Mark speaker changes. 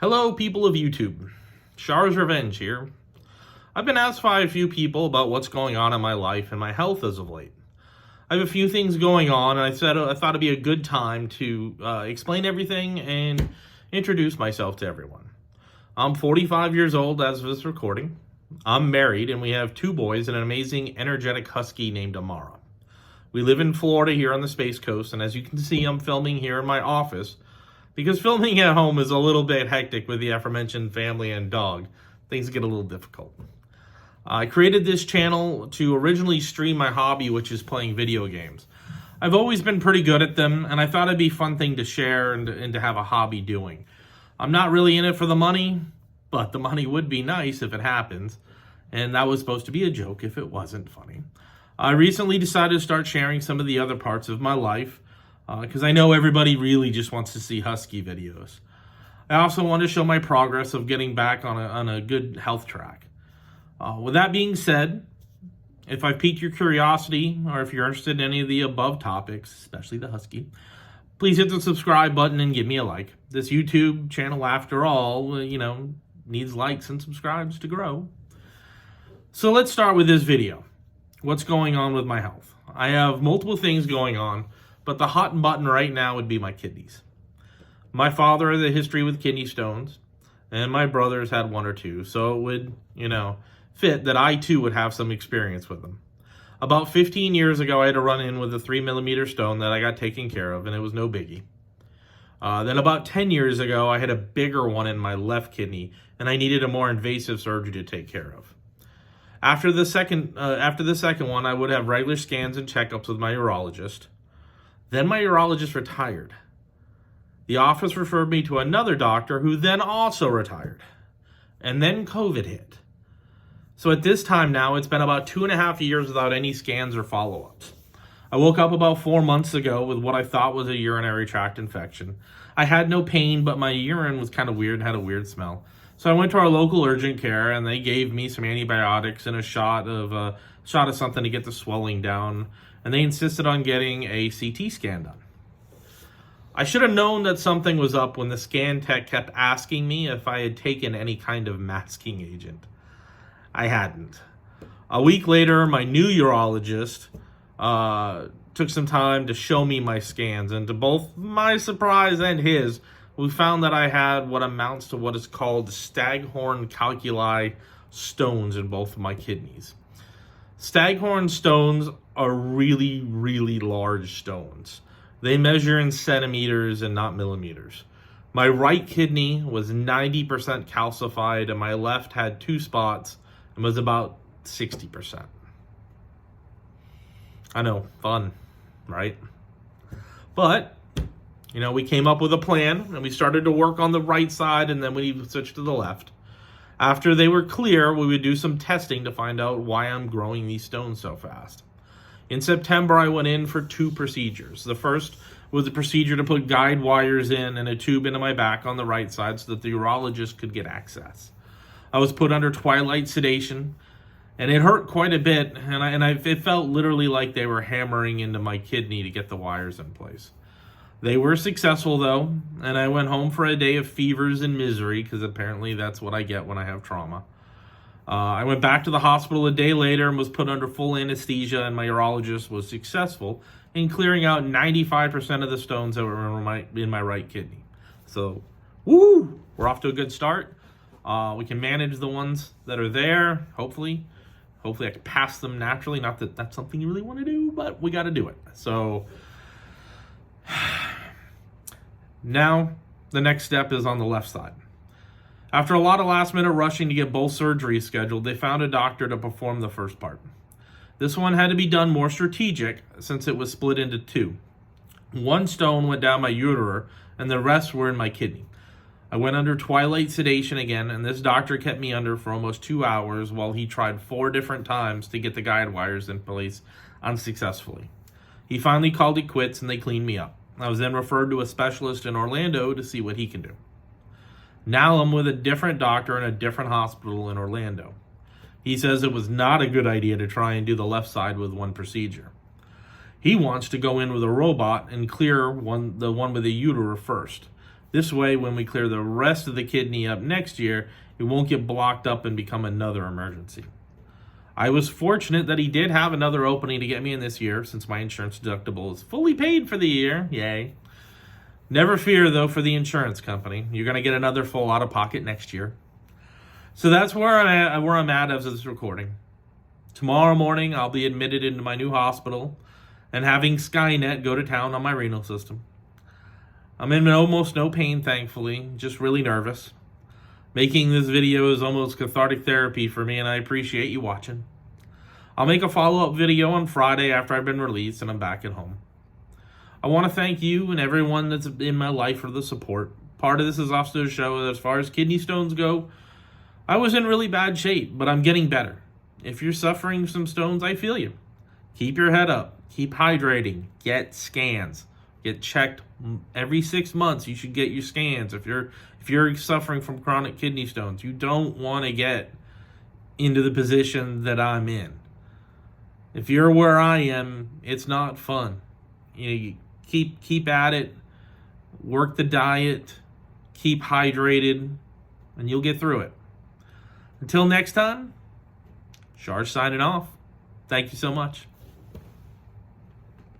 Speaker 1: Hello, people of YouTube. Sharsrevenge here. I've been asked by a few people about what's going on in my life and my health as of late. I have a few things going on, and I thought it'd be a good time to explain everything and introduce myself to everyone. I'm 45 years old as of this recording. I'm married, and we have two boys and an amazing, energetic husky named Amara. We live in Florida here on the Space Coast, and as you can see, I'm filming here in my office, because filming at home is a little bit hectic with the aforementioned family and dog. Things get a little difficult. I created this channel to originally stream my hobby, which is playing video games. I've always been pretty good at them, and I thought it'd be a fun thing to share and to have a hobby doing. I'm not really in it for the money, but the money would be nice if it happens. And that was supposed to be a joke if it wasn't funny. I recently decided to start sharing some of the other parts of my life, because I know everybody really just wants to see husky videos. I also want to show my progress of getting back on a good health track. With that being said, if I've piqued your curiosity, or if you're interested in any of the above topics, especially the husky, please hit the subscribe button and give me a like. This YouTube channel, after all, needs likes and subscribes to grow. So let's start with this video. What's going on with my health? I have multiple things going on, but the hot button right now would be my kidneys. My father has a history with kidney stones, and my brothers had one or two, so it would, fit that I too would have some experience with them. About 15 years ago, I had to run in with a 3mm stone that I got taken care of, and it was no biggie. Then about 10 years ago, I had a bigger one in my left kidney, and I needed a more invasive surgery to take care of. After the second one, I would have regular scans and checkups with my urologist. Then my urologist retired. The office referred me to another doctor who then also retired. And then COVID hit. So at this time now, it's been about 2.5 years without any scans or follow-ups. I woke up about 4 months ago with what I thought was a urinary tract infection. I had no pain, but my urine was kind of weird and had a weird smell. So I went to our local urgent care, and they gave me some antibiotics and a shot of something to get the swelling down. And they insisted on getting a CT scan done. I should have known that something was up when the scan tech kept asking me if I had taken any kind of masking agent. I hadn't. A week later, my new urologist took some time to show me my scans, and to both my surprise and his, we found that I had what amounts to what is called staghorn calculi stones in both of my kidneys. Staghorn stones are really, really large stones. They measure in centimeters and not millimeters. My right kidney was 90% calcified, and my left had 2 spots and was about 60%. I know, fun, right? But we came up with a plan, and we started to work on the right side, and then we switched to the left. After they were clear, we would do some testing to find out why I'm growing these stones so fast. In September, I went in for 2 procedures. The first was a procedure to put guide wires in and a tube into my back on the right side so that the urologist could get access. I was put under twilight sedation, and it hurt quite a bit, and it felt literally like they were hammering into my kidney to get the wires in place. They were successful, though, and I went home for a day of fevers and misery, because apparently that's what I get when I have trauma. I went back to the hospital a day later and was put under full anesthesia, and my urologist was successful in clearing out 95% of the stones that were in my right kidney. So, woo! We're off to a good start. We can manage the ones that are there, hopefully. Hopefully I can pass them naturally. Not that that's something you really want to do, but we got to do it. So now the next step is on the left side. After a lot of last-minute rushing to get both surgeries scheduled, they found a doctor to perform the first part. This one had to be done more strategic since it was split into 2. 1 stone went down my ureter, and the rest were in my kidney. I went under twilight sedation again, and this doctor kept me under for almost 2 hours while he tried 4 different times to get the guide wires in place unsuccessfully. He finally called it quits, and they cleaned me up. I was then referred to a specialist in Orlando to see what he can do. Now I'm with a different doctor in a different hospital in Orlando. He says it was not a good idea to try and do the left side with 1 procedure. He wants to go in with a robot and clear the one with the ureter first. This way, when we clear the rest of the kidney up next year, it won't get blocked up and become another emergency. I was fortunate that he did have another opening to get me in this year, since my insurance deductible is fully paid for the year. Yay. Never fear, though, for the insurance company. You're going to get another full out-of-pocket next year. So that's where I'm at as of this recording. Tomorrow morning, I'll be admitted into my new hospital and having Skynet go to town on my renal system. I'm in almost no pain, thankfully, just really nervous. Making this video is almost cathartic therapy for me, and I appreciate you watching. I'll make a follow-up video on Friday after I've been released and I'm back at home. I want to thank you and everyone that's in my life for the support. Part of this is also to show that as far as kidney stones go, I was in really bad shape, but I'm getting better. If you're suffering some stones, I feel you. Keep your head up. Keep hydrating. Get scans. Get checked every 6 months. You should get your scans. If you're suffering from chronic kidney stones, you don't want to get into the position that I'm in. If you're where I am, it's not fun. You keep at it. Work the diet. Keep hydrated, and you'll get through it. Until next time, Shars signing off. Thank you so much.